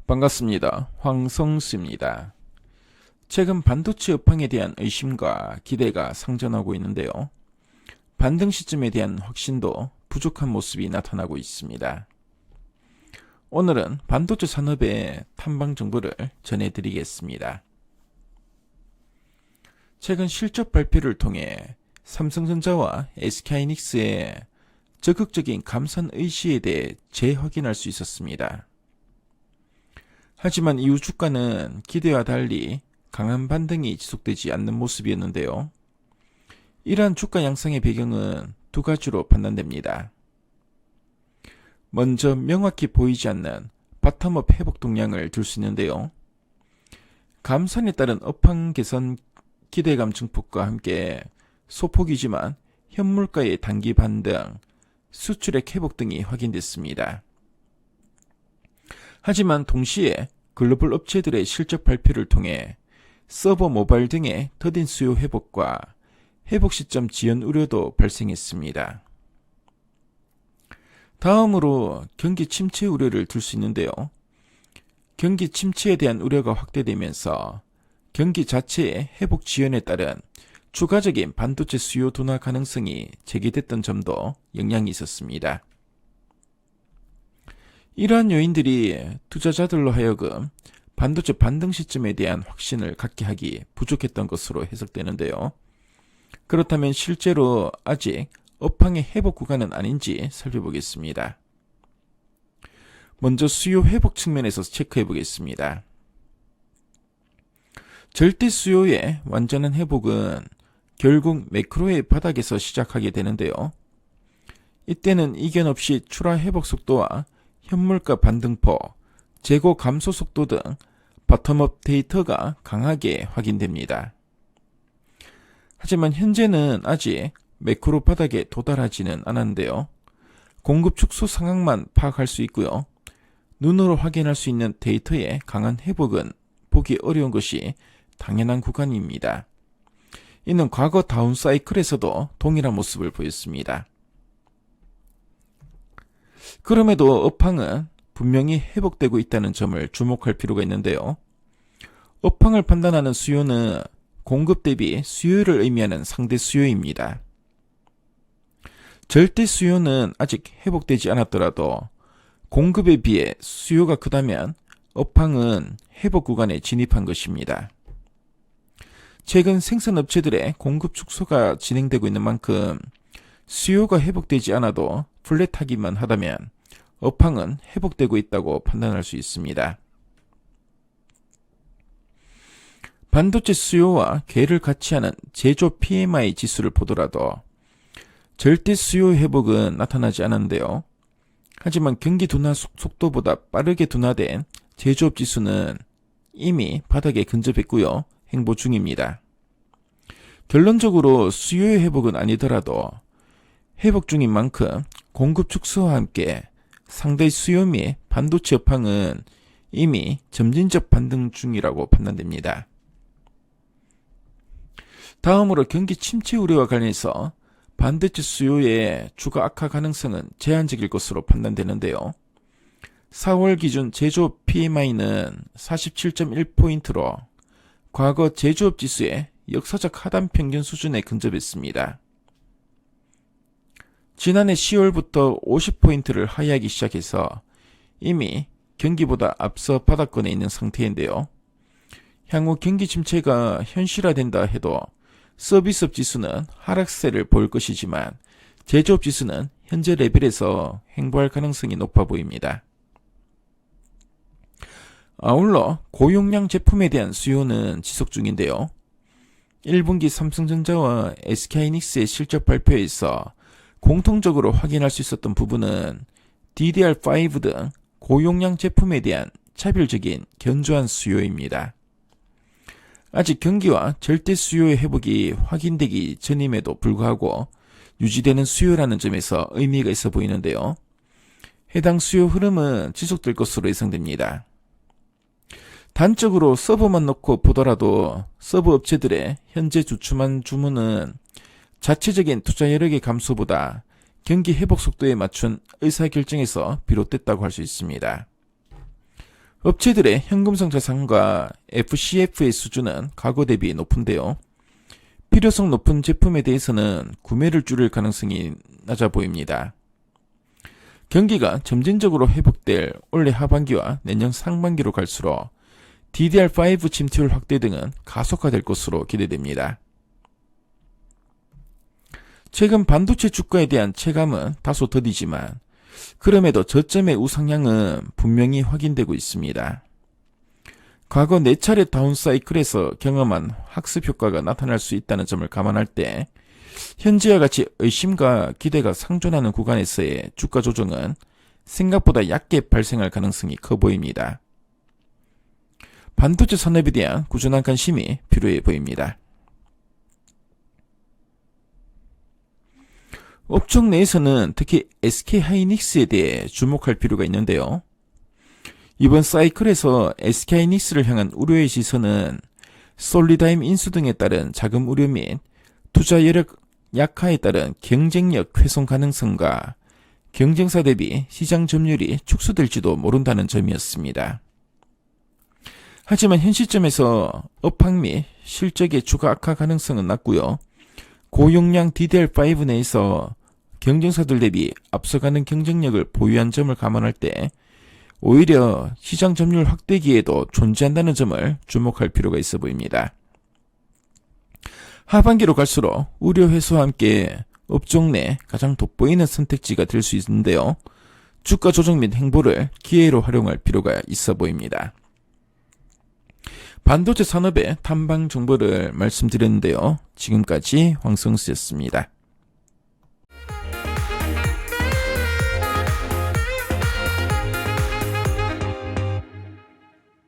반갑습니다. 황성수입니다. 최근 반도체 업황에 대한 의심과 기대가 상존하고 있는데요. 반등 시점에 대한 확신도 부족한 모습이 나타나고 있습니다. 오늘은 반도체 산업의 탐방 정보를 전해드리겠습니다. 최근 실적 발표를 통해 삼성전자와 SK하이닉스의 적극적인 감산 의지에 대해 재확인할 수 있었습니다. 하지만 이후 주가는 기대와 달리 강한 반등이 지속되지 않는 모습이었는데요. 이러한 주가 양상의 배경은 두 가지로 판단됩니다. 먼저 명확히 보이지 않는 바텀업 회복 동향을 들 수 있는데요. 감산에 따른 업황 개선 기대감 증폭과 함께 소폭이지만 현물가의 단기 반등, 수출액 회복 등이 확인됐습니다. 하지만 동시에 글로벌 업체들의 실적 발표를 통해 서버 모바일 등의 더딘 수요 회복과 회복 시점 지연 우려도 발생했습니다. 다음으로 경기 침체 우려를 들 수 있는데요. 경기 침체에 대한 우려가 확대되면서 경기 자체의 회복 지연에 따른 추가적인 반도체 수요 둔화 가능성이 제기됐던 점도 영향이 있었습니다. 이러한 요인들이 투자자들로 하여금 반도체 반등 시점에 대한 확신을 갖게 하기 부족했던 것으로 해석되는데요. 그렇다면 실제로 아직 업황의 회복 구간은 아닌지 살펴보겠습니다. 먼저 수요 회복 측면에서 체크해 보겠습니다. 절대 수요의 완전한 회복은 결국 매크로의 바닥에서 시작하게 되는데요. 이때는 이견 없이 출하 회복 속도와 현물가 반등폭, 재고 감소 속도 등 바텀업 데이터가 강하게 확인됩니다. 하지만 현재는 아직 매크로 바닥에 도달하지는 않았는데요. 공급 축소 상황만 파악할 수 있고요. 눈으로 확인할 수 있는 데이터의 강한 회복은 보기 어려운 것이 당연한 구간입니다. 이는 과거 다운 사이클에서도 동일한 모습을 보였습니다. 그럼에도 업황은 분명히 회복되고 있다는 점을 주목할 필요가 있는데요. 업황을 판단하는 수요는 공급 대비 수요를 의미하는 상대 수요입니다. 절대 수요는 아직 회복되지 않았더라도 공급에 비해 수요가 크다면 업황은 회복 구간에 진입한 것입니다. 최근 생산업체들의 공급 축소가 진행되고 있는 만큼 수요가 회복되지 않아도 플랫하기만 하다면 업황은 회복되고 있다고 판단할 수 있습니다. 반도체 수요와 궤를 같이 하는 제조 PMI 지수를 보더라도 절대 수요 회복은 나타나지 않았는데요. 하지만 경기 둔화 속도보다 빠르게 둔화된 제조업 지수는 이미 바닥에 근접했고요. 행보 중입니다. 결론적으로 수요의 회복은 아니더라도 회복 중인 만큼 공급 축소와 함께 상대 수요 및 반도체 업황은 이미 점진적 반등 중이라고 판단됩니다. 다음으로 경기 침체 우려와 관련해서 반도체 수요의 주가 악화 가능성은 제한적일 것으로 판단되는데요. 4월 기준 제조업 PMI는 47.1포인트로 과거 제조업 지수의 역사적 하단 평균 수준에 근접했습니다. 지난해 10월부터 50포인트를 하회하기 시작해서 이미 경기보다 앞서 바닥권에 있는 상태인데요. 향후 경기 침체가 현실화된다 해도 서비스업 지수는 하락세를 보일 것이지만 제조업 지수는 현재 레벨에서 횡보할 가능성이 높아 보입니다. 아울러 고용량 제품에 대한 수요는 지속 중인데요. 1분기 삼성전자와 SK하이닉스의 실적 발표에서 공통적으로 확인할 수 있었던 부분은 DDR5 등 고용량 제품에 대한 차별적인 견조한 수요입니다. 아직 경기와 절대 수요의 회복이 확인되기 전임에도 불구하고 유지되는 수요라는 점에서 의미가 있어 보이는데요. 해당 수요 흐름은 지속될 것으로 예상됩니다. 단적으로 서버만 놓고 보더라도 서버 업체들의 현재 주춤한 주문은 자체적인 투자 여력의 감소보다 경기 회복 속도에 맞춘 의사결정에서 비롯됐다고 할 수 있습니다. 업체들의 현금성 자산과 FCF의 수준은 과거 대비 높은데요. 필요성 높은 제품에 대해서는 구매를 줄일 가능성이 낮아 보입니다. 경기가 점진적으로 회복될 올해 하반기와 내년 상반기로 갈수록 DDR5 침투율 확대 등은 가속화될 것으로 기대됩니다. 최근 반도체 주가에 대한 체감은 다소 더디지만 그럼에도 저점의 우상향은 분명히 확인되고 있습니다. 과거 4차례 다운사이클에서 경험한 학습 효과가 나타날 수 있다는 점을 감안할 때 현재와 같이 의심과 기대가 상존하는 구간에서의 주가 조정은 생각보다 얕게 발생할 가능성이 커 보입니다. 반도체 산업에 대한 꾸준한 관심이 필요해 보입니다. 업종 내에서는 특히 SK하이닉스에 대해 주목할 필요가 있는데요. 이번 사이클에서 SK하이닉스를 향한 우려의 시선은 솔리다임 인수 등에 따른 자금 우려 및 투자 여력 약화에 따른 경쟁력 훼손 가능성과 경쟁사 대비 시장 점유율이 축소될지도 모른다는 점이었습니다. 하지만 현 시점에서 업황 및 실적의 추가 악화 가능성은 낮고요. 고용량 DDR5 내에서 경쟁사들 대비 앞서가는 경쟁력을 보유한 점을 감안할 때 오히려 시장 점유율 확대 기회도 존재한다는 점을 주목할 필요가 있어 보입니다. 하반기로 갈수록 우려 해소와 함께 업종 내 가장 돋보이는 선택지가 될 수 있는데요. 주가 조정 및 행보를 기회로 활용할 필요가 있어 보입니다. 반도체 산업의 탐방 정보를 말씀드렸는데요. 지금까지 황성수였습니다.